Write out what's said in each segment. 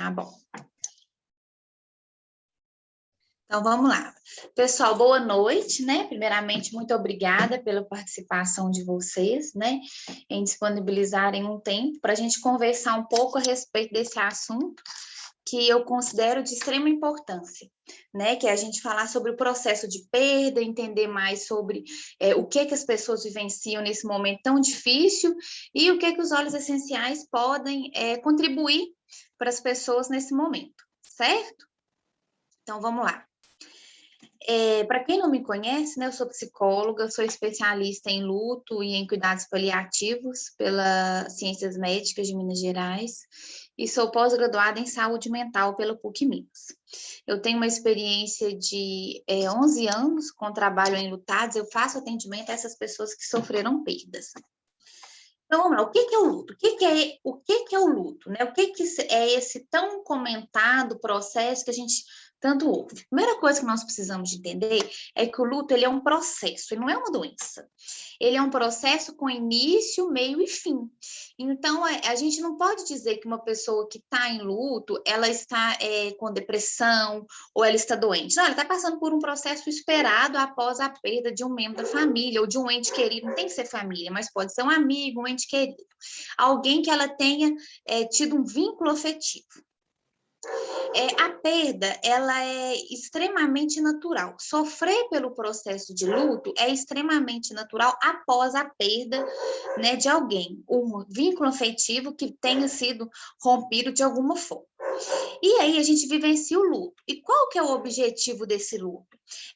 Tá bom. Então, vamos lá. Pessoal, boa noite, né? Primeiramente, muito obrigada pela participação de vocês, né? Em disponibilizarem um tempo para a gente conversar um pouco a respeito desse assunto que eu considero de extrema importância, né? Que é a gente falar sobre o processo de perda, entender mais sobre o que as pessoas vivenciam nesse momento tão difícil e o que os óleos essenciais podem contribuir para as pessoas nesse momento, certo? Então, vamos lá. Para quem não me conhece, né, eu sou psicóloga, sou especialista em luto e em cuidados paliativos pela Ciências Médicas de Minas Gerais e sou pós-graduada em saúde mental pela PUC Minas. Eu tenho uma experiência de 11 anos com trabalho em lutados, eu faço atendimento a essas pessoas que sofreram perdas. Então, vamos lá, o que é o luto? O que é o luto? Né? O que é esse tão comentado processo que a gente tanto ouve? A primeira coisa que nós precisamos de entender é que o luto ele é um processo, ele não é uma doença. Ele é um processo com início, meio e fim. Então, a gente não pode dizer que uma pessoa que está em luto, ela está com depressão ou ela está doente. Não, ela está passando por um processo esperado após a perda de um membro da família ou de um ente querido. Não tem que ser família, mas pode ser um amigo, um ente querido. Alguém que ela tenha tido um vínculo afetivo. A perda, ela é extremamente natural. Sofrer pelo processo de luto é extremamente natural após a perda, né, de alguém, um vínculo afetivo que tenha sido rompido de alguma forma. E aí a gente vivencia o luto. E qual que é o objetivo desse luto?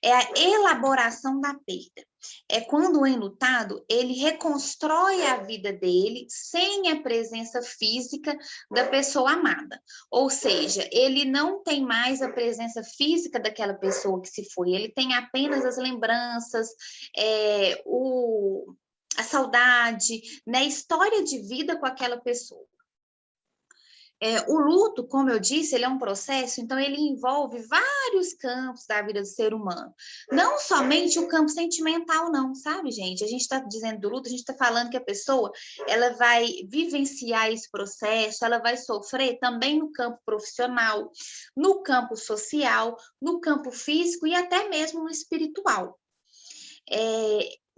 É a elaboração da perda. É quando o enlutado, ele reconstrói a vida dele sem a presença física da pessoa amada. Ou seja, ele não tem mais a presença física daquela pessoa que se foi, ele tem apenas as lembranças, a saudade, né, a história de vida com aquela pessoa. O luto, como eu disse, ele é um processo, então ele envolve vários campos da vida do ser humano. Não somente o campo sentimental, não, sabe, gente? A gente está dizendo do luto, a gente está falando que a pessoa ela vai vivenciar esse processo, ela vai sofrer também no campo profissional, no campo social, no campo físico e até mesmo no espiritual.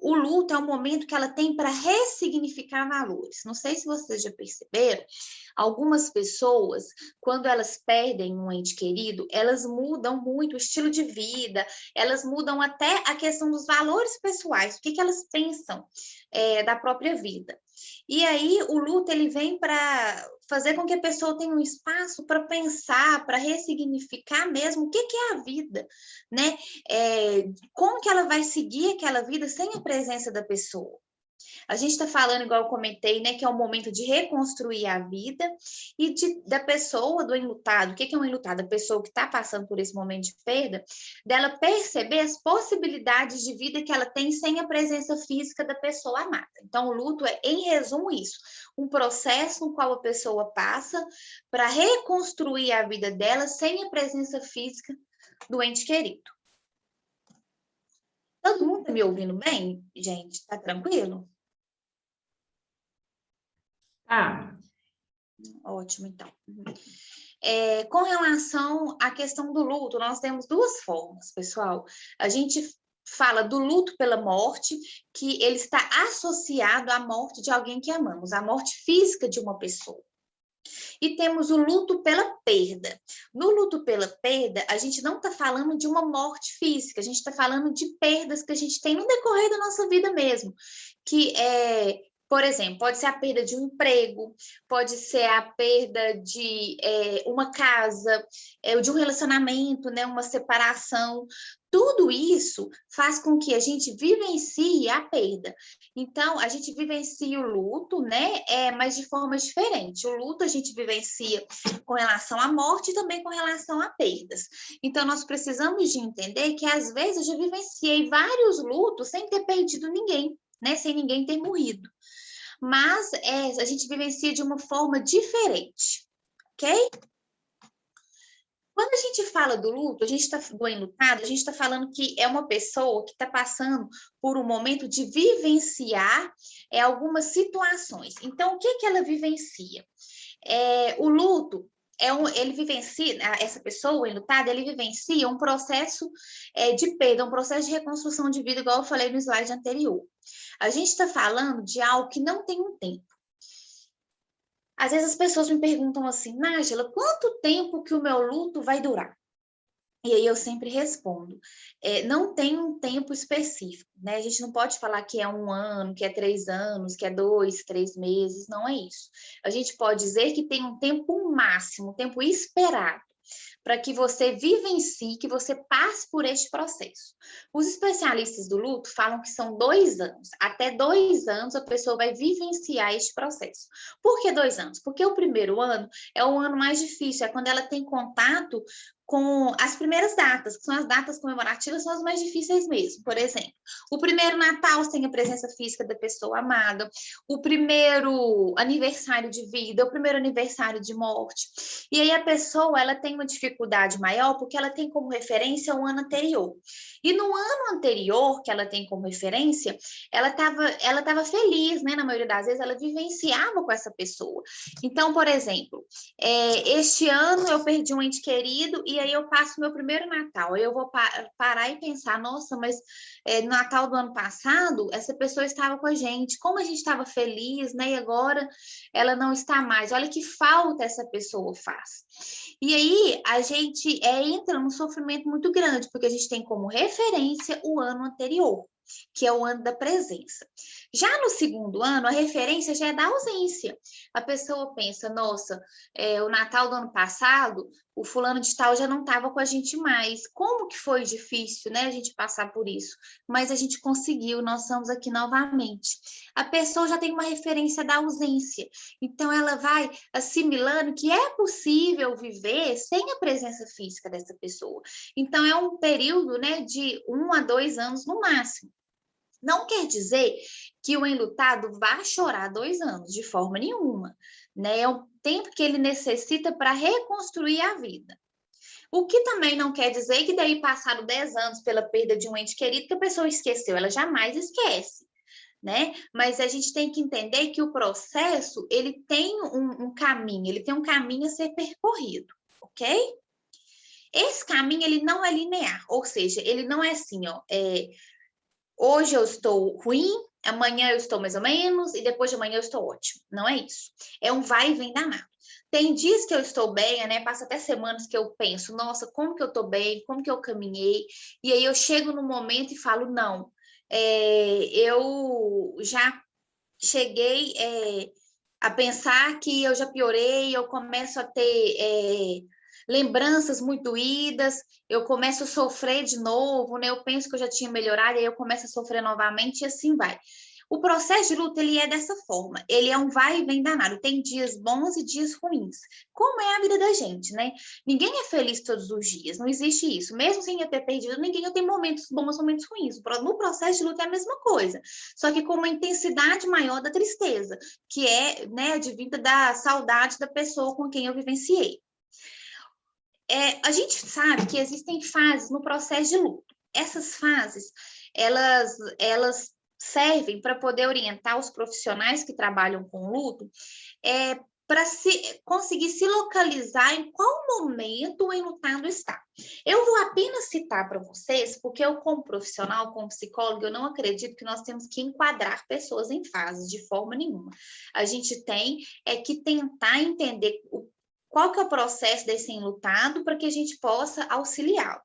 O luto é um momento que ela tem para ressignificar valores. Não sei se vocês já perceberam, algumas pessoas, quando elas perdem um ente querido, elas mudam muito o estilo de vida, elas mudam até a questão dos valores pessoais, o que elas pensam da própria vida. E aí o luto ele vem para fazer com que a pessoa tenha um espaço para pensar, para ressignificar mesmo o que é a vida, né? Como que ela vai seguir aquela vida sem a presença da pessoa? A gente está falando, igual eu comentei, né, que é um momento de reconstruir a vida e da pessoa, do enlutado. O que é um enlutado? A pessoa que está passando por esse momento de perda, dela perceber as possibilidades de vida que ela tem sem a presença física da pessoa amada. Então, o luto é, em resumo, isso. Um processo no qual a pessoa passa para reconstruir a vida dela sem a presença física do ente querido. Todo mundo está me ouvindo bem, gente? Está tranquilo? Ótimo, então. Com relação à questão do luto, nós temos duas formas, pessoal. A gente fala do luto pela morte, que ele está associado à morte de alguém que amamos, à morte física de uma pessoa. E temos o luto pela perda. No luto pela perda, a gente não está falando de uma morte física, a gente está falando de perdas que a gente tem no decorrer da nossa vida mesmo, que por exemplo, pode ser a perda de um emprego, pode ser a perda de uma casa, de um relacionamento, né, uma separação. Tudo isso faz com que a gente vivencie a perda. Então, a gente vivencia o luto, né, mas de forma diferente. O luto a gente vivencia com relação à morte e também com relação a perdas. Então, nós precisamos de entender que, às vezes, eu já vivenciei vários lutos sem ter perdido ninguém, né, sem ninguém ter morrido. Mas a gente vivencia de uma forma diferente, ok? Quando a gente fala do luto, do enlutado, a gente está falando que é uma pessoa que está passando por um momento de vivenciar algumas situações. Então, o que ela vivencia? O luto, ele vivencia, essa pessoa, o enlutado, ele vivencia um processo de perda, um processo de reconstrução de vida, igual eu falei no slide anterior. A gente está falando de algo que não tem um tempo. Às vezes as pessoas me perguntam assim, Nájila, quanto tempo que o meu luto vai durar? E aí eu sempre respondo, não tem um tempo específico, né? A gente não pode falar que é 1 ano, que é 3 anos, que é 2, 3 meses, não é isso. A gente pode dizer que tem um tempo máximo, um tempo esperado, para que você vivencie, que você passe por este processo. Os especialistas do luto falam que são 2 anos. Até 2 anos a pessoa vai vivenciar este processo. Por que 2 anos? Porque o primeiro ano é o ano mais difícil, é quando ela tem contato com as primeiras datas, que são as datas comemorativas, são as mais difíceis mesmo. Por exemplo, o primeiro Natal sem a presença física da pessoa amada, o primeiro aniversário de vida, o primeiro aniversário de morte. E aí a pessoa, ela tem uma dificuldade maior porque ela tem como referência o ano anterior. E no ano anterior, que ela tem como referência, ela tava feliz, né? Na maioria das vezes, ela vivenciava com essa pessoa. Então, por exemplo, este ano eu perdi um ente querido e aí eu passo meu primeiro Natal. Eu vou parar e pensar, nossa, mas no Natal do ano passado, essa pessoa estava com a gente, como a gente estava feliz, né? E agora ela não está mais. Olha que falta essa pessoa faz. E aí a gente entra num sofrimento muito grande, porque a gente tem como referência o ano anterior, que é o ano da presença. Já no segundo ano, a referência já é da ausência. A pessoa pensa, nossa, o Natal do ano passado, o fulano de tal já não estava com a gente mais. Como que foi difícil, né, a gente passar por isso? Mas a gente conseguiu, nós estamos aqui novamente. A pessoa já tem uma referência da ausência. Então, ela vai assimilando que é possível viver sem a presença física dessa pessoa. Então, é um período, né, de 1 a 2 anos no máximo. Não quer dizer que o enlutado vá chorar 2 anos, de forma nenhuma, né? É o tempo que ele necessita para reconstruir a vida. O que também não quer dizer que daí passaram 10 anos pela perda de um ente querido que a pessoa esqueceu, ela jamais esquece, né? Mas a gente tem que entender que o processo, ele tem um caminho, ele tem um caminho a ser percorrido, ok? Esse caminho, ele não é linear, ou seja, ele não é assim, ó, hoje eu estou ruim, amanhã eu estou mais ou menos, e depois de amanhã eu estou ótimo. Não é isso. É um vai e vem danado. Tem dias que eu estou bem, né? Passa até semanas que eu penso, nossa, como que eu estou bem, como que eu caminhei, e aí eu chego no momento e falo, não, eu já cheguei a pensar que eu já piorei, eu começo a ter lembranças muito doídas, eu começo a sofrer de novo, né? Eu penso que eu já tinha melhorado, e aí eu começo a sofrer novamente e assim vai. O processo de luta, ele é dessa forma, ele é um vai e vem danado, tem dias bons e dias ruins, como é a vida da gente, né? Ninguém é feliz todos os dias, não existe isso, mesmo sem eu ter perdido ninguém, eu tenho momentos bons, momentos ruins, no processo de luta é a mesma coisa, só que com uma intensidade maior da tristeza, que é, né, advinda da saudade da pessoa com quem eu vivenciei. A gente sabe que existem fases no processo de luto. Essas fases, elas servem para poder orientar os profissionais que trabalham com luto para conseguir se localizar em qual momento o enlutado está. Eu vou apenas citar para vocês, porque eu, como profissional, como psicóloga, eu não acredito que nós temos que enquadrar pessoas em fases de forma nenhuma. A gente tem que tentar entender qual que é o processo desse enlutado para que a gente possa auxiliá-lo.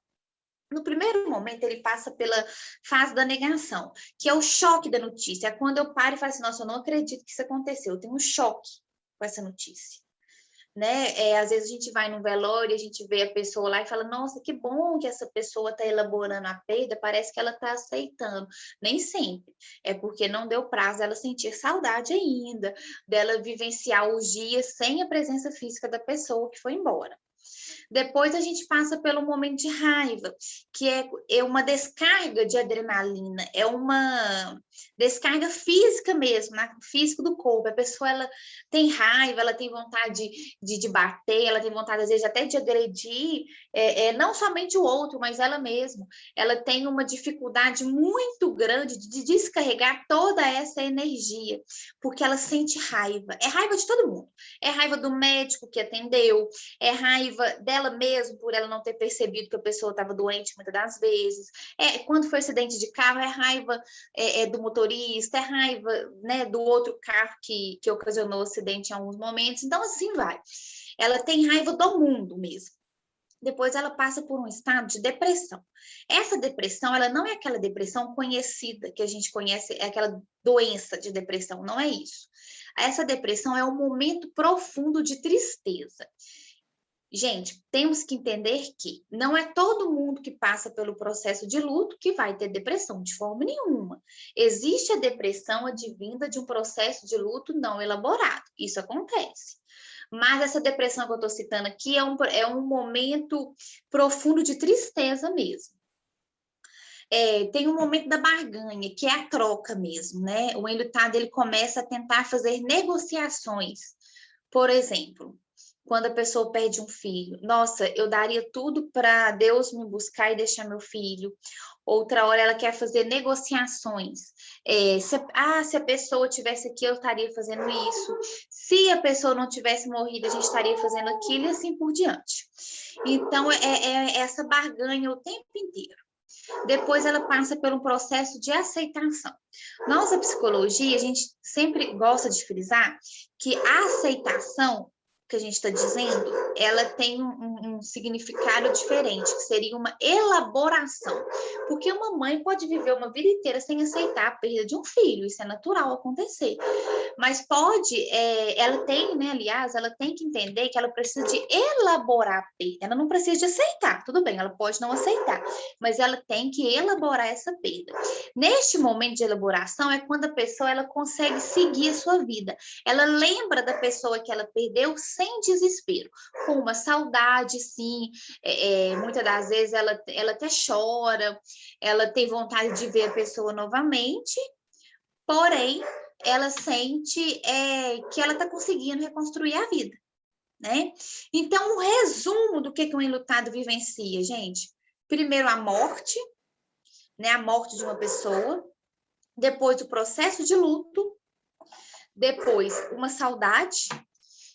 No primeiro momento, ele passa pela fase da negação, que é o choque da notícia. É quando eu paro e falo assim, nossa, eu não acredito que isso aconteceu, eu tenho um choque com essa notícia. Né? Às vezes a gente vai num velório, a gente vê a pessoa lá e fala, nossa, que bom que essa pessoa está elaborando a perda, parece que ela está aceitando. Nem sempre. É porque não deu prazo ela sentir saudade ainda, dela vivenciar os dias sem a presença física da pessoa que foi embora. Depois a gente passa pelo momento de raiva, que é uma descarga de adrenalina, é uma descarga física mesmo, física do corpo. A pessoa ela tem raiva, ela tem vontade de bater, ela tem vontade, às vezes, até de agredir, não somente o outro, mas ela mesma. Ela tem uma dificuldade muito grande de descarregar toda essa energia, porque ela sente raiva. É raiva de todo mundo. É raiva do médico que atendeu, é raiva dela mesma por ela não ter percebido que a pessoa estava doente muitas das vezes. Quando foi acidente de carro, é raiva do motorista, é raiva, né, do outro carro que ocasionou o acidente em alguns momentos. Então, assim vai. Ela tem raiva do mundo mesmo. Depois ela passa por um estado de depressão. Essa depressão, ela não é aquela depressão conhecida, que a gente conhece, é aquela doença de depressão, não é isso. Essa depressão é um momento profundo de tristeza. Gente, temos que entender que não é todo mundo que passa pelo processo de luto que vai ter depressão, de forma nenhuma. Existe a depressão advinda de um processo de luto não elaborado. Isso acontece. Mas essa depressão que eu estou citando aqui é um momento profundo de tristeza mesmo. Tem um momento da barganha, que é a troca mesmo, né? O enlutado, ele começa a tentar fazer negociações. Por exemplo, quando a pessoa perde um filho, nossa, eu daria tudo para Deus me buscar e deixar meu filho. Outra hora ela quer fazer negociações. Se a pessoa tivesse aqui, eu estaria fazendo isso. Se a pessoa não tivesse morrido, a gente estaria fazendo aquilo e assim por diante. Então, é essa barganha o tempo inteiro. Depois ela passa por um processo de aceitação. Nós, a psicologia, a gente sempre gosta de frisar que a aceitação que a gente está dizendo, ela tem um significado diferente, que seria uma elaboração. Porque uma mãe pode viver uma vida inteira sem aceitar a perda de um filho, isso é natural acontecer. Mas ela tem, né, aliás, ela tem que entender que ela precisa de elaborar a perda. Ela não precisa de aceitar, tudo bem, ela pode não aceitar, mas ela tem que elaborar essa perda. Neste momento de elaboração é quando a pessoa ela consegue seguir a sua vida. Ela lembra da pessoa que ela perdeu sem desespero, com uma saudade, sim. Muitas das vezes ela até chora, ela tem vontade de ver a pessoa novamente, porém, ela sente que ela está conseguindo reconstruir a vida, né? Então, um resumo do que um enlutado vivencia, gente. Primeiro, a morte, né? A morte de uma pessoa. Depois, o processo de luto. Depois, uma saudade.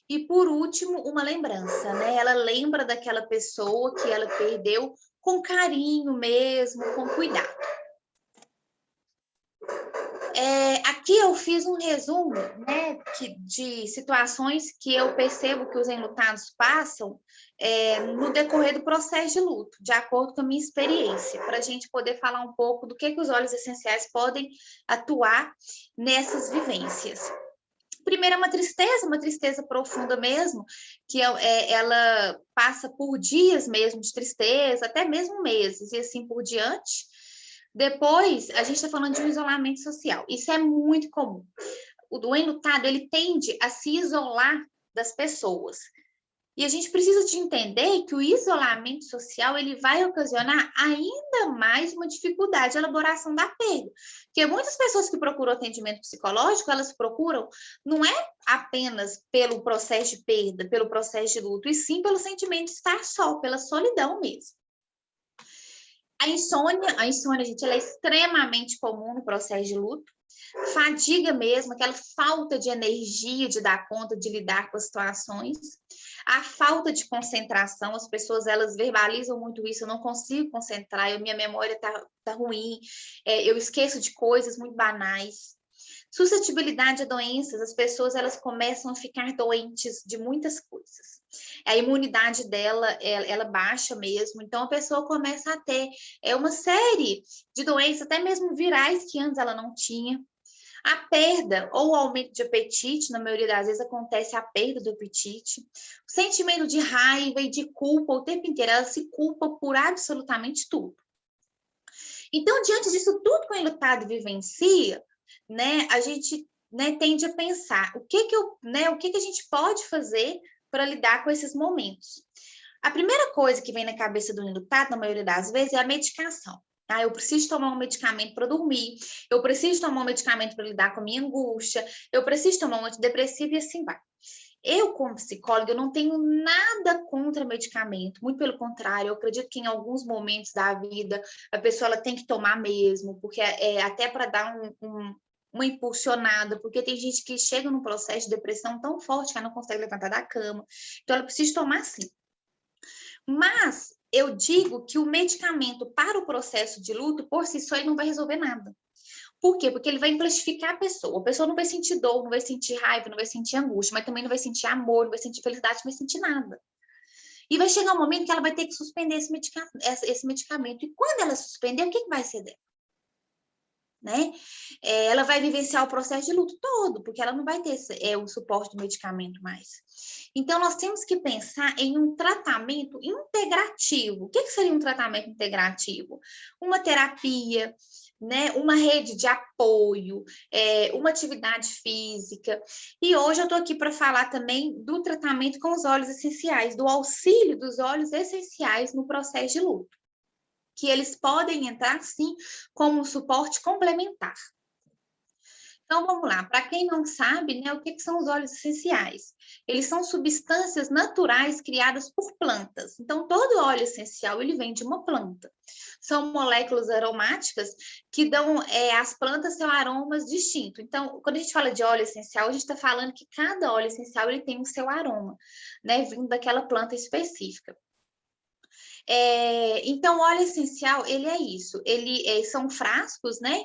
E, por último, uma lembrança, né? Ela lembra daquela pessoa que ela perdeu com carinho mesmo, com cuidado. Aqui eu fiz um resumo, né, de situações que eu percebo que os enlutados passam no decorrer do processo de luto, de acordo com a minha experiência, para a gente poder falar um pouco do que os óleos essenciais podem atuar nessas vivências. Primeiro, uma tristeza profunda mesmo, que ela passa por dias mesmo de tristeza, até mesmo meses, e assim por diante. Depois, a gente está falando de um isolamento social. Isso é muito comum. O enlutado, ele tende a se isolar das pessoas. E a gente precisa de entender que o isolamento social, ele vai ocasionar ainda mais uma dificuldade de elaboração da perda. Porque muitas pessoas que procuram atendimento psicológico, elas procuram não é apenas pelo processo de perda, pelo processo de luto, e sim pelo sentimento de estar só, pela solidão mesmo. A insônia, gente, ela é extremamente comum no processo de luto. Fadiga mesmo, aquela falta de energia de dar conta de lidar com as situações. A falta de concentração, as pessoas, elas verbalizam muito isso, eu não consigo concentrar, minha memória tá ruim, eu esqueço de coisas muito banais. Suscetibilidade a doenças, as pessoas, elas começam a ficar doentes de muitas coisas. A imunidade dela, ela baixa mesmo, então a pessoa começa a ter uma série de doenças, até mesmo virais, que antes ela não tinha. A perda ou o aumento de apetite, na maioria das vezes acontece a perda do apetite. O sentimento de raiva e de culpa o tempo inteiro, ela se culpa por absolutamente tudo. Então, diante disso tudo que o enlutado vivencia, né, a gente, né, tende a pensar o que a gente pode fazer para lidar com esses momentos. A primeira coisa que vem na cabeça do enlutado, na maioria das vezes, é a medicação. Tá? Eu preciso tomar um medicamento para dormir, eu preciso tomar um medicamento para lidar com a minha angústia, eu preciso tomar um antidepressivo e assim vai. Eu, como psicóloga, eu não tenho nada contra medicamento, muito pelo contrário, eu acredito que em alguns momentos da vida a pessoa ela tem que tomar mesmo, porque até para dar uma impulsionada, porque tem gente que chega num processo de depressão tão forte que ela não consegue levantar da cama, então ela precisa tomar sim. Mas eu digo que o medicamento para o processo de luto, por si só, ele não vai resolver nada. Por quê? Porque ele vai amplificar a pessoa. A pessoa não vai sentir dor, não vai sentir raiva, não vai sentir angústia, mas também não vai sentir amor, não vai sentir felicidade, não vai sentir nada. E vai chegar um momento que ela vai ter que suspender esse medicamento. E quando ela suspender, o que vai ser dela? Né? Ela vai vivenciar o processo de luto todo, porque ela não vai ter o suporte do medicamento mais. Então, nós temos que pensar em um tratamento integrativo. O que seria um tratamento integrativo? Uma terapia, né? Uma rede de apoio, uma atividade física. E hoje eu estou aqui para falar também do tratamento com os óleos essenciais, do auxílio dos óleos essenciais no processo de luto, que eles podem entrar, sim, como um suporte complementar. Então, vamos lá. Para quem não sabe, né, o que são os óleos essenciais? Eles são substâncias naturais criadas por plantas. Então, todo óleo essencial, ele vem de uma planta. São moléculas aromáticas que dão às plantas seus aromas distintos. Então, quando a gente fala de óleo essencial, a gente está falando que cada óleo essencial ele tem o seu aroma, né, vindo daquela planta específica. Então, o óleo essencial, ele é isso. São frascos, né?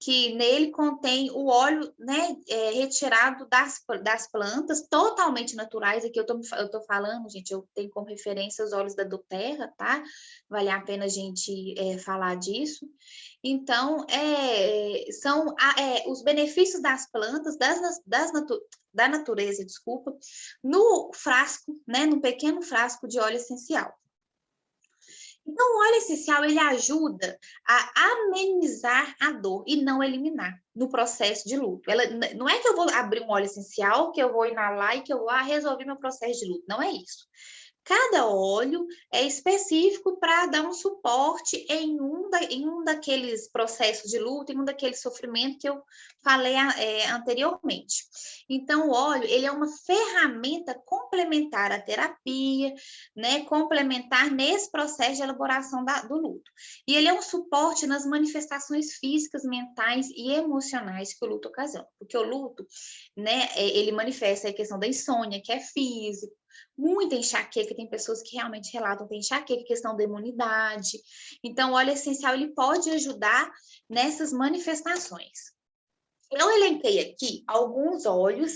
Que nele contém o óleo, né, retirado das plantas, totalmente naturais. Aqui eu tô falando, gente, eu tenho como referência os óleos da doTERRA, tá? Vale a pena a gente falar disso. Então, são os benefícios das plantas, da natureza, desculpa, no frasco, né, no pequeno frasco de óleo essencial. Então, o óleo essencial, ele ajuda a amenizar a dor e não eliminar no processo de luto. Não é que eu vou abrir um óleo essencial, que eu vou inalar e que eu vou resolver meu processo de luto. Não é isso. Cada óleo é específico para dar um suporte em um daqueles processos de luto, em um daqueles sofrimentos que eu falei anteriormente. Então, o óleo, ele é uma ferramenta complementar à terapia, né, complementar nesse processo de elaboração do luto. E ele é um suporte nas manifestações físicas, mentais e emocionais que o luto ocasiona. Porque o luto, né, ele manifesta a questão da insônia, que é físico, muita enxaqueca, tem pessoas que realmente relatam que tem enxaqueca, questão da imunidade. Então, o óleo essencial, ele pode ajudar nessas manifestações. Eu elenquei aqui alguns óleos,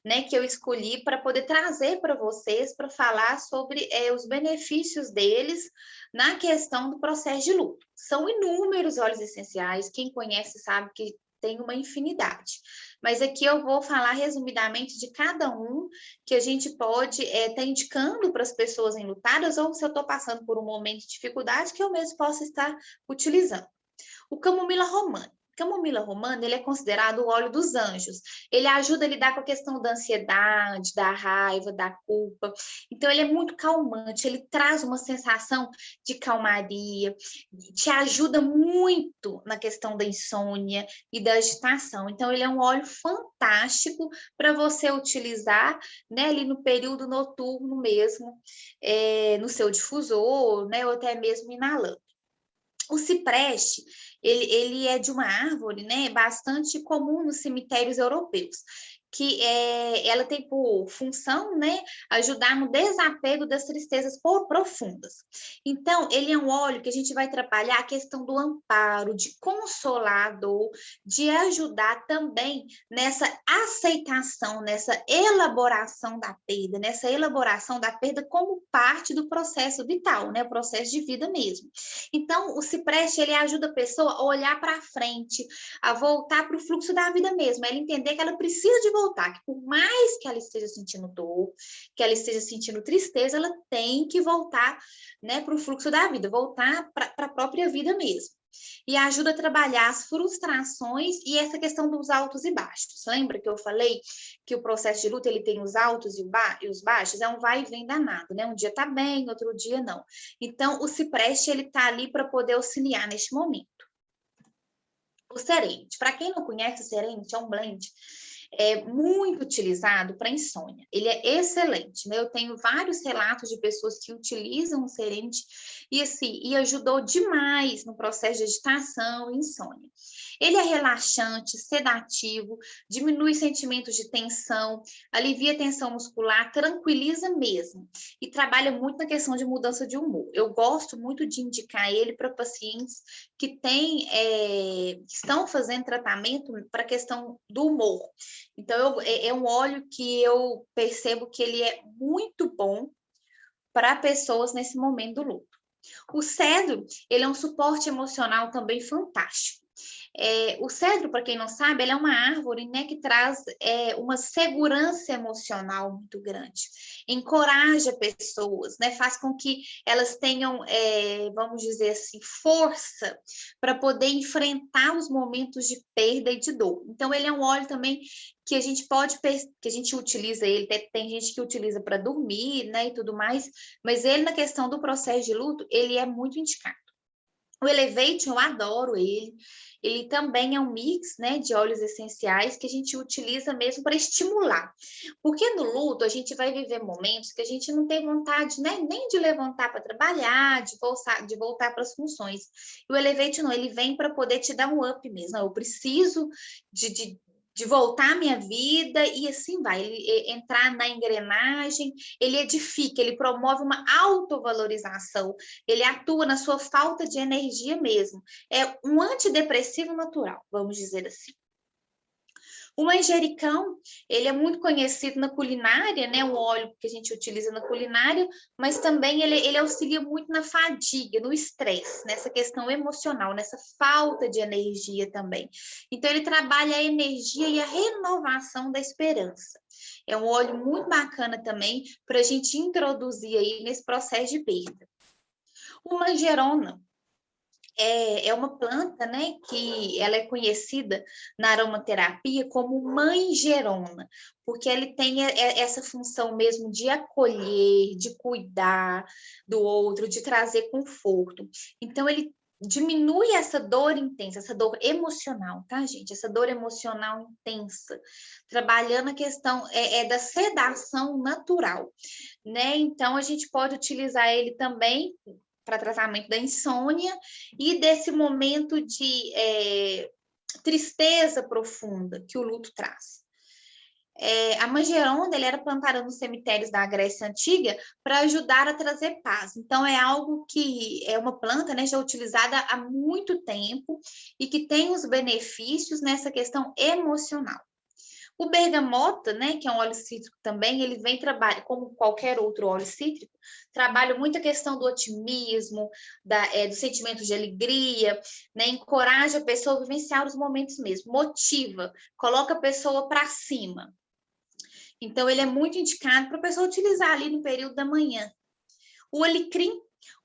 né, que eu escolhi para poder trazer para vocês, para falar sobre os benefícios deles na questão do processo de luto. São inúmeros óleos essenciais, quem conhece sabe que tem uma infinidade. Mas aqui eu vou falar resumidamente de cada um que a gente pode estar indicando para as pessoas enlutadas, ou se eu estou passando por um momento de dificuldade, que eu mesmo possa estar utilizando. O camomila romano. Camomila romana, ele é considerado o óleo dos anjos. Ele ajuda a lidar com a questão da ansiedade, da raiva, da culpa. Então, ele é muito calmante, ele traz uma sensação de calmaria, te ajuda muito na questão da insônia e da agitação. Então, ele é um óleo fantástico para você utilizar, né, ali no período noturno mesmo, no seu difusor, né, ou até mesmo inalando. O cipreste, ele é de uma árvore, né, bastante comum nos cemitérios europeus, que ela tem por função, né, ajudar no desapego das tristezas profundas. Então, ele é um óleo que a gente vai trabalhar a questão do amparo, de consolar a dor, de ajudar também nessa aceitação, nessa elaboração da perda como parte do processo vital, né, o processo de vida mesmo. Então, o cipreste, ele ajuda a pessoa a olhar para frente, a voltar para o fluxo da vida mesmo, ela entender que ela precisa de voltar, que por mais que ela esteja sentindo dor, que ela esteja sentindo tristeza, ela tem que voltar, né, para o fluxo da vida, voltar para a própria vida mesmo. e ajuda a trabalhar as frustrações e essa questão dos altos e baixos. Lembra que eu falei que o processo de luto ele tem os altos e os baixos? É um vai e vem danado, né? Um dia tá bem, outro dia não. Então, o cipreste ele tá ali para poder auxiliar neste momento. O Serenity, para quem não conhece, o Serenity é um blend muito utilizado para insônia. Ele é excelente, né? Eu tenho vários relatos de pessoas que utilizam o Serenity e assim, e ajudou demais no processo de agitação e insônia. Ele é relaxante, sedativo, diminui sentimentos de tensão, alivia a tensão muscular, tranquiliza mesmo e trabalha muito na questão de mudança de humor. Eu gosto muito de indicar ele para pacientes que estão fazendo tratamento para a questão do humor. Então, é um óleo que eu percebo que ele é muito bom para pessoas nesse momento do luto. O cedro, ele é um suporte emocional também fantástico. O cedro, para quem não sabe, ele é uma árvore, né, que traz uma segurança emocional muito grande. Encoraja pessoas, né, faz com que elas tenham, vamos dizer assim, força para poder enfrentar os momentos de perda e de dor. Então, ele é um óleo também que a gente que a gente utiliza ele, tem gente que utiliza para dormir, né, e tudo mais, mas ele na questão do processo de luto, ele é muito indicado. O Elevate, eu adoro ele. Ele também é um mix, né, de óleos essenciais que a gente utiliza mesmo para estimular. Porque no luto a gente vai viver momentos que a gente não tem vontade, né, nem de levantar para trabalhar, de voltar para as funções. E o Elevate não, ele vem para poder te dar um up mesmo. Eu preciso de voltar à minha vida e assim vai. Ele entrar na engrenagem, ele edifica, ele promove uma autovalorização, ele atua na sua falta de energia mesmo. É um antidepressivo natural, vamos dizer assim. O manjericão, ele é muito conhecido na culinária, né? Um óleo que a gente utiliza na culinária, mas também ele auxilia muito na fadiga, no estresse, nessa questão emocional, nessa falta de energia também. Então, ele trabalha a energia e a renovação da esperança. É um óleo muito bacana também para a gente introduzir aí nesse processo de perda. O manjerona, é uma planta, né, que ela é conhecida na aromaterapia como manjerona, porque ele tem essa função mesmo de acolher, de cuidar do outro, de trazer conforto. Então, ele diminui essa dor intensa, essa dor emocional, tá, gente? Essa dor emocional intensa, trabalhando a questão da sedação natural, né? Então, a gente pode utilizar ele também para tratamento da insônia e desse momento de tristeza profunda que o luto traz. A manjeronda ele era plantada nos cemitérios da Grécia Antiga para ajudar a trazer paz. Então, é algo que é uma planta, né, já utilizada há muito tempo e que tem os benefícios nessa questão emocional. O bergamota, né, que é um óleo cítrico também, ele vem trabalhar, como qualquer outro óleo cítrico, trabalha muito a questão do otimismo, do sentimento de alegria, né, encoraja a pessoa a vivenciar os momentos mesmo, motiva, coloca a pessoa para cima. Então, ele é muito indicado para a pessoa utilizar ali no período da manhã. O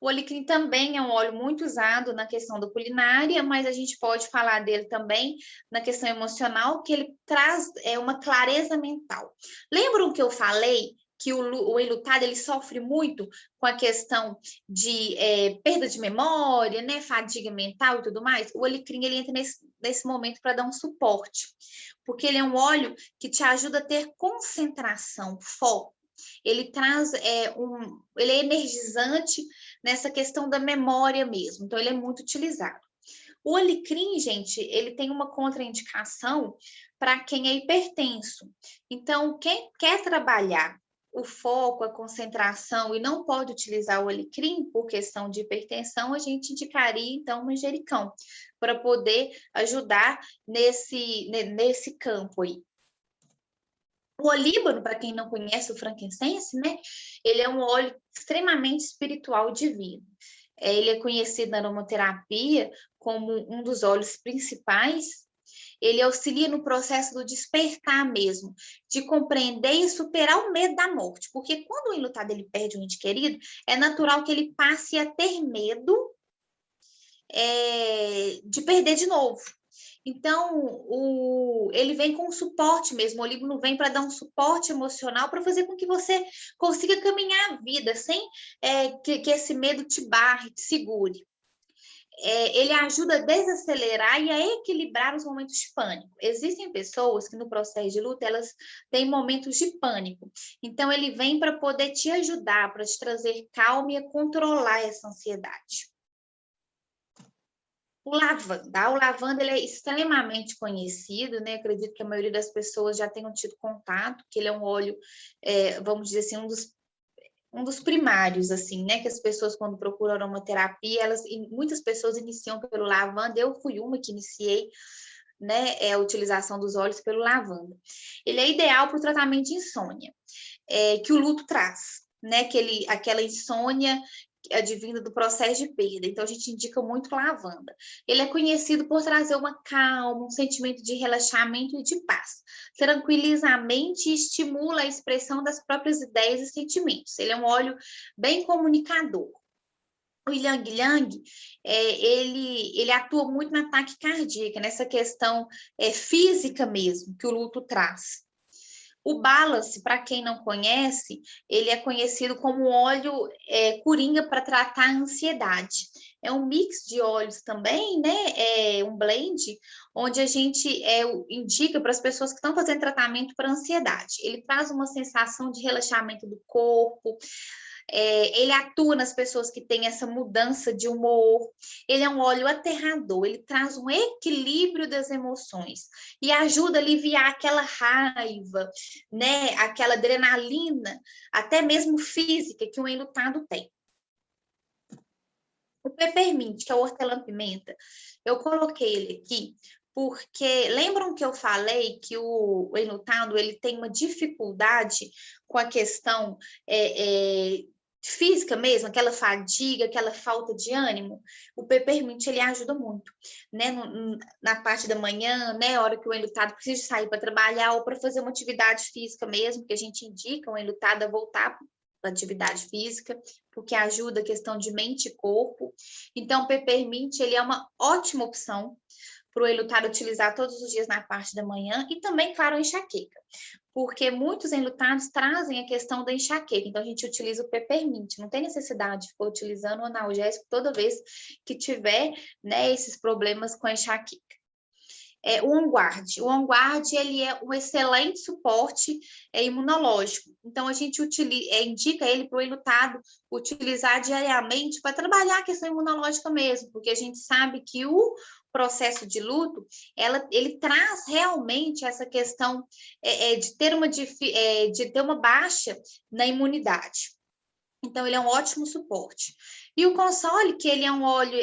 alecrim também é um óleo muito usado na questão da culinária, mas a gente pode falar dele também na questão emocional, que ele traz uma clareza mental. Lembram que eu falei que o enlutado ele sofre muito com a questão de perda de memória, né, fadiga mental e tudo mais? O alecrim ele entra nesse momento para dar um suporte, porque ele é um óleo que te ajuda a ter concentração, foco. Ele traz ele é energizante nessa questão da memória mesmo, então ele é muito utilizado. O alecrim, gente, ele tem uma contraindicação para quem é hipertenso. Então, quem quer trabalhar o foco, a concentração e não pode utilizar o alecrim por questão de hipertensão, a gente indicaria então o manjericão para poder ajudar nesse campo aí. O olíbano, para quem não conhece o frankincense, né? Ele é um óleo extremamente espiritual divino. Ele é conhecido na aromaterapia como um dos óleos principais. Ele auxilia no processo do despertar mesmo, de compreender e superar o medo da morte. Porque quando o enlutado ele perde um ente querido, é natural que ele passe a ter medo de perder de novo. Então, ele vem com suporte mesmo, o olígono vem para dar um suporte emocional para fazer com que você consiga caminhar a vida sem que esse medo te barre, te segure. Ele ajuda a desacelerar e a equilibrar os momentos de pânico. Existem pessoas que no processo de luta, elas têm momentos de pânico. Então, ele vem para poder te ajudar, para te trazer calma e a controlar essa ansiedade. O lavanda ele é extremamente conhecido, né? Acredito que a maioria das pessoas já tenham tido contato, que ele é um óleo, vamos dizer assim, um dos primários, assim, né? Que as pessoas, quando procuram aromaterapia, muitas pessoas iniciam pelo lavanda. Eu fui uma que iniciei, né? A utilização dos óleos pelo lavanda. Ele é ideal para o tratamento de insônia, que o luto traz, né? Aquela insônia advinda do processo de perda. Então, a gente indica muito lavanda. Ele é conhecido por trazer uma calma, um sentimento de relaxamento e de paz. Tranquiliza a mente e estimula a expressão das próprias ideias e sentimentos. Ele é um óleo bem comunicador. O Ylang Ylang, ele atua muito na taquicardia, nessa questão física mesmo, que o luto traz. O Balance, para quem não conhece, ele é conhecido como óleo coringa para tratar a ansiedade. É um mix de óleos também, né? É um blend, onde a gente indica para as pessoas que estão fazendo tratamento para ansiedade. Ele traz uma sensação de relaxamento do corpo, ele atua nas pessoas que têm essa mudança de humor. Ele é um óleo aterrador, ele traz um equilíbrio das emoções e ajuda a aliviar aquela raiva, né? Aquela adrenalina, até mesmo física, que o enlutado tem. O peppermint, que é o hortelã-pimenta, eu coloquei ele aqui porque lembram que eu falei que o enlutado ele tem uma dificuldade com a questão física mesmo, aquela fadiga, aquela falta de ânimo? O peppermint ele ajuda muito, né? Na parte da manhã, né? A hora que o enlutado precisa sair para trabalhar ou para fazer uma atividade física mesmo, que a gente indica o enlutado a voltar para atividade física, porque ajuda a questão de mente e corpo. Então, o peppermint ele é uma ótima opção para o enlutado utilizar todos os dias na parte da manhã e também, claro, a enxaqueca, porque muitos enlutados trazem a questão da enxaqueca, então a gente utiliza o peppermint, não tem necessidade de ficar utilizando o analgésico toda vez que tiver, né, esses problemas com a enxaqueca. O OnGuard. O OnGuard ele é um excelente suporte imunológico. Então, a gente indica ele para o enlutado utilizar diariamente para trabalhar a questão imunológica mesmo, porque a gente sabe que o processo de luto, ele traz realmente essa questão de ter uma baixa na imunidade. Então, ele é um ótimo suporte. E o Console, que ele é um óleo,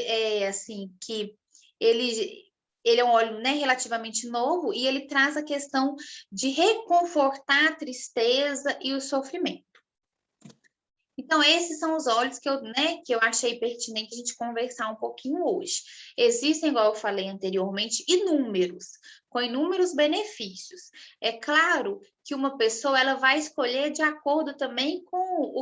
assim, que ele é um óleo, né, relativamente novo e ele traz a questão de reconfortar a tristeza e o sofrimento. Então, esses são os óleos que eu achei pertinente a gente conversar um pouquinho hoje. Existem, igual eu falei anteriormente, com inúmeros benefícios. É claro que uma pessoa ela vai escolher de acordo também com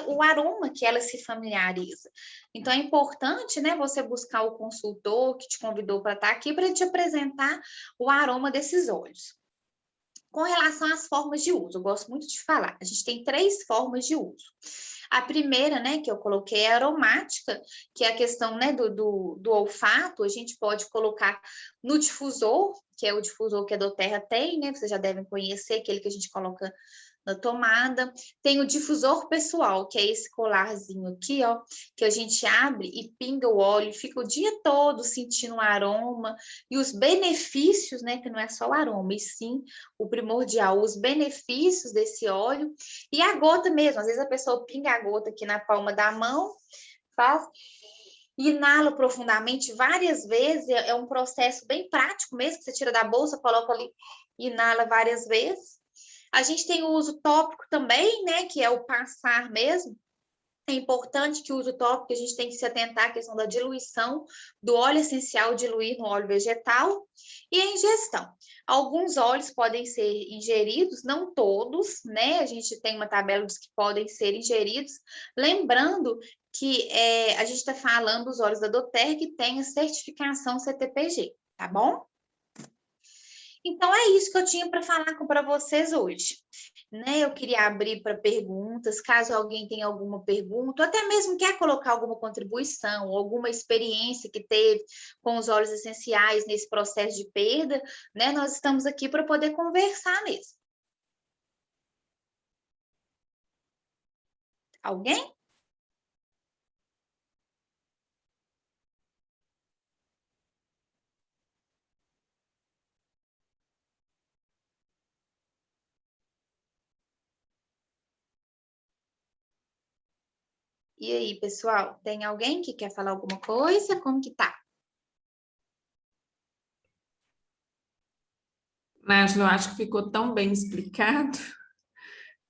o aroma que ela se familiariza. Então, é importante, né, você buscar o consultor que te convidou para estar aqui para te apresentar o aroma desses óleos. Com relação às formas de uso, eu gosto muito de falar. A gente tem 3 formas de uso. A primeira, né, que eu coloquei é aromática, que é a questão, né, do olfato. A gente pode colocar no difusor, que é o difusor que a doTERRA tem, né? Vocês já devem conhecer, aquele que a gente coloca na tomada. Tem o difusor pessoal, que é esse colarzinho aqui, ó, que a gente abre e pinga o óleo, fica o dia todo sentindo o aroma e os benefícios, né, que não é só o aroma, e sim o primordial, os benefícios desse óleo. E a gota mesmo, às vezes a pessoa pinga a gota aqui na palma da mão, faz, inala profundamente várias vezes, é um processo bem prático mesmo, que você tira da bolsa, coloca ali, inala várias vezes. A gente tem o uso tópico também, né, que é o passar mesmo. É importante que o uso tópico, a gente tem que se atentar à questão da diluição do óleo essencial, diluir no óleo vegetal, e a ingestão. Alguns óleos podem ser ingeridos, não todos, né? A gente tem uma tabela dos que podem ser ingeridos, lembrando que a gente está falando dos óleos da doTERRA que tem a certificação CTPG, tá bom? Então, é isso que eu tinha para falar para vocês hoje. Né? Eu queria abrir para perguntas, caso alguém tenha alguma pergunta, ou até mesmo quer colocar alguma contribuição, alguma experiência que teve com os óleos essenciais nesse processo de perda, né? Nós estamos aqui para poder conversar mesmo. Alguém? E aí, pessoal, tem alguém que quer falar alguma coisa? Como que tá? Nájila, eu acho que ficou tão bem explicado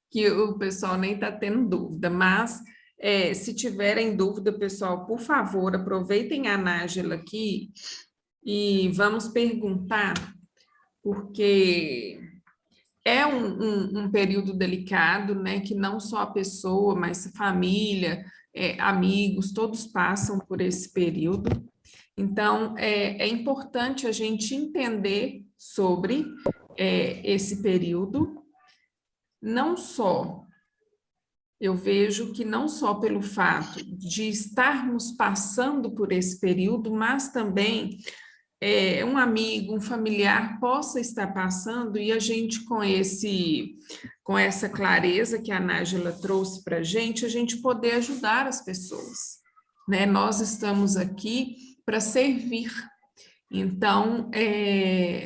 que o pessoal nem está tendo dúvida, mas se tiverem dúvida, pessoal, por favor, aproveitem a Nájila aqui e vamos perguntar, porque é um período delicado, né, que não só a pessoa, mas família, amigos, todos passam por esse período. Então, é importante a gente entender sobre esse período, não só, eu vejo que não só pelo fato de estarmos passando por esse período, mas também um amigo, um familiar possa estar passando e a gente com essa clareza que a Nájila trouxe para a gente poder ajudar as pessoas, né? Nós estamos aqui para servir. Então,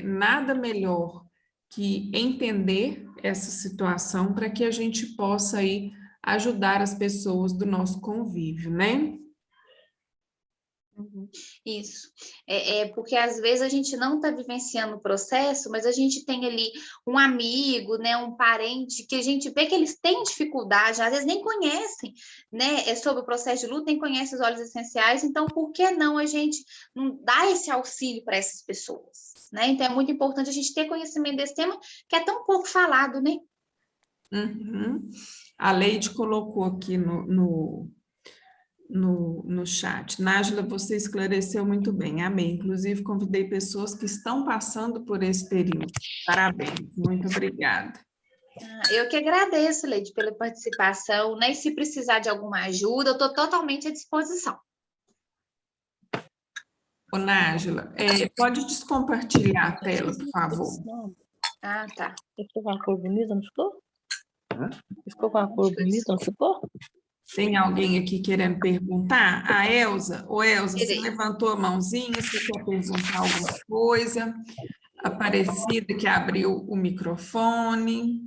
nada melhor que entender essa situação para que a gente possa aí ajudar as pessoas do nosso convívio, né? Isso. Porque às vezes a gente não está vivenciando o processo, mas a gente tem ali um amigo, né, um parente, que a gente vê que eles têm dificuldade, às vezes nem conhecem, né, sobre o processo de luto, nem conhecem os óleos essenciais, então por que não a gente não dar esse auxílio para essas pessoas, né? Então é muito importante a gente ter conhecimento desse tema, que é tão pouco falado, né? Uhum. A Leide colocou aqui no chat. Nájila, você esclareceu muito bem, amei. Inclusive, convidei pessoas que estão passando por esse período. Parabéns, muito obrigada. Eu que agradeço, Leide, pela participação, né? E se precisar de alguma ajuda, eu estou totalmente à disposição. Ô, Nájila, pode descompartilhar a tela, por favor. Ah, tá. Ficou com uma cor bonita, não ficou? Ficou com uma cor bonita, não ficou? Tem alguém aqui querendo perguntar? A Elza, ô Elza, você levantou a mãozinha, você quer perguntar alguma coisa? Aparecida que abriu o microfone.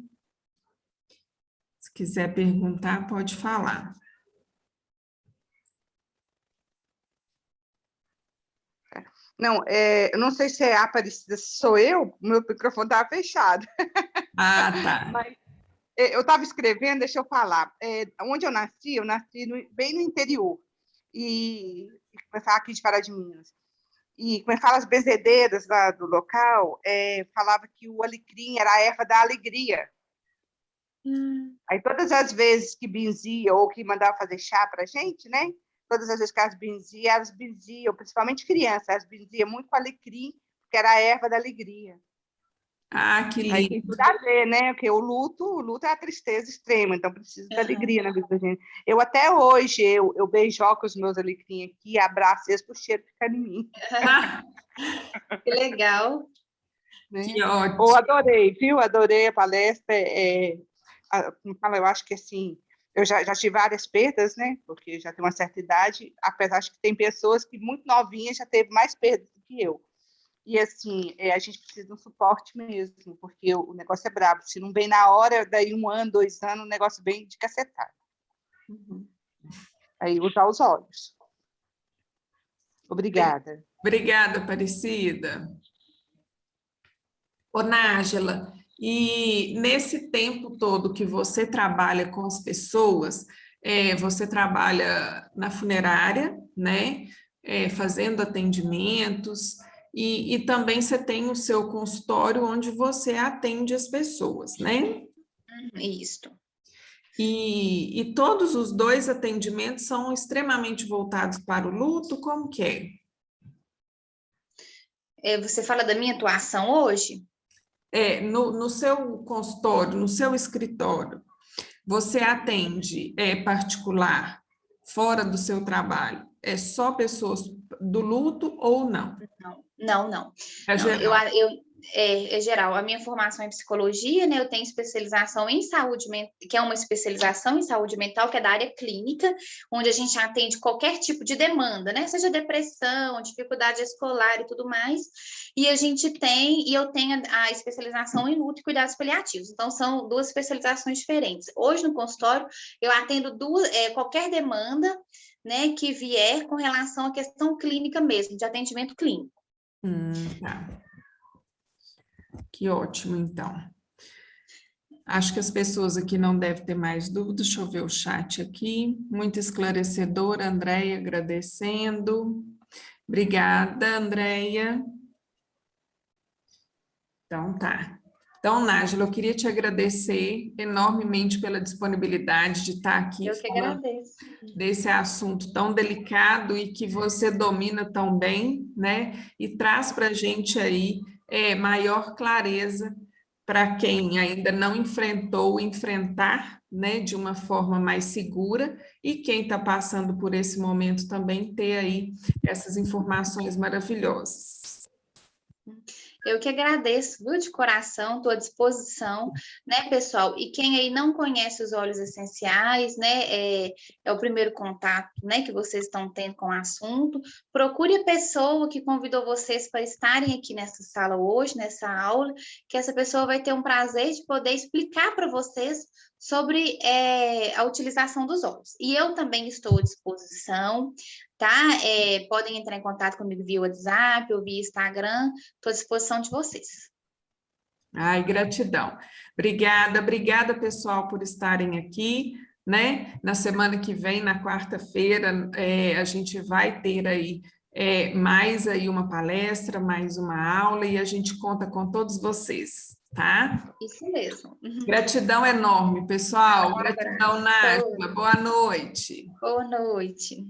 Se quiser perguntar, pode falar. Não, eu não sei se é a Aparecida, se sou eu, o meu microfone estava fechado. Ah, tá. Mas, eu estava escrevendo, deixa eu falar. Onde eu nasci bem no interior. E como falar aqui de Pará de Minas. E como fala, as benzedeiras lá do local, falava que o alecrim era a erva da alegria. Aí todas as vezes que benzia ou que mandava fazer chá para a gente, né? Todas as vezes que elas benziam, principalmente crianças, elas benziam muito com alecrim, que era a erva da alegria. Ah, que Aí tem lindo. tudo a ver, né? Porque o luto é a tristeza extrema, então precisa da alegria na vida da gente. Eu até hoje, eu beijoco os meus alecrim aqui, abraço eles, pro cheiro ficar em mim. Que legal. Né? Que ótimo. Oh, adorei, viu? Adorei a palestra. Eu acho que assim, eu já tive várias perdas, né? Porque já tenho uma certa idade, apesar de que tem pessoas que muito novinhas já teve mais perdas do que eu. E assim, a gente precisa de um suporte mesmo, porque o negócio é brabo. Se não vem na hora, daí 1 ano, 2 anos, o negócio vem de cacetada. Aí usar os olhos. Obrigada. Obrigada, Aparecida. Ô, Nájila, e nesse tempo todo que você trabalha com as pessoas, você trabalha na funerária, né? Fazendo atendimentos, e também você tem o seu consultório onde você atende as pessoas, né? Isso. E todos os dois atendimentos são extremamente voltados para o luto, como que é? Você fala da minha atuação hoje? No seu consultório, no seu escritório, você atende particular, fora do seu trabalho? É só pessoas do luto ou não? Não. É Não, geral. é geral. A minha formação é em psicologia, né? Eu tenho especialização em saúde mental, que é uma especialização em saúde mental, que é da área clínica, onde a gente atende qualquer tipo de demanda, né? Seja depressão, dificuldade escolar e tudo mais. E eu tenho a especialização em luto e cuidados paliativos. Então, são duas especializações diferentes. Hoje, no consultório, eu atendo qualquer demanda, né, que vier com relação à questão clínica mesmo, de atendimento clínico. Tá. Que ótimo, então. Acho que as pessoas aqui não devem ter mais dúvidas. Deixa eu ver o chat aqui. Muito esclarecedor, Andréia, agradecendo. Obrigada, Andréia. Então, tá. Então, Nájila, eu queria te agradecer enormemente pela disponibilidade de estar aqui Eu que falando agradeço. desse assunto tão delicado e que você domina tão bem, né? E traz para a gente aí maior clareza para quem ainda não enfrentou, enfrentar, né, de uma forma mais segura, e quem está passando por esse momento também ter aí essas informações maravilhosas. Eu que agradeço, viu, de coração, estou à disposição, né, pessoal? E quem aí não conhece os óleos essenciais, né, é o primeiro contato, né, que vocês estão tendo com o assunto. Procure a pessoa que convidou vocês para estarem aqui nessa sala hoje, nessa aula, que essa pessoa vai ter um prazer de poder explicar para vocês sobre a utilização dos óleos. E eu também estou à disposição, tá? Podem entrar em contato comigo via WhatsApp ou via Instagram, estou à disposição de vocês. Ai, gratidão. Obrigada, pessoal, por estarem aqui, né? Na semana que vem, na quarta-feira, a gente vai ter aí mais aí uma palestra, mais uma aula, e a gente conta com todos vocês, tá? Isso mesmo. Gratidão enorme, pessoal. Gratidão, Nájila. Boa noite. Boa noite.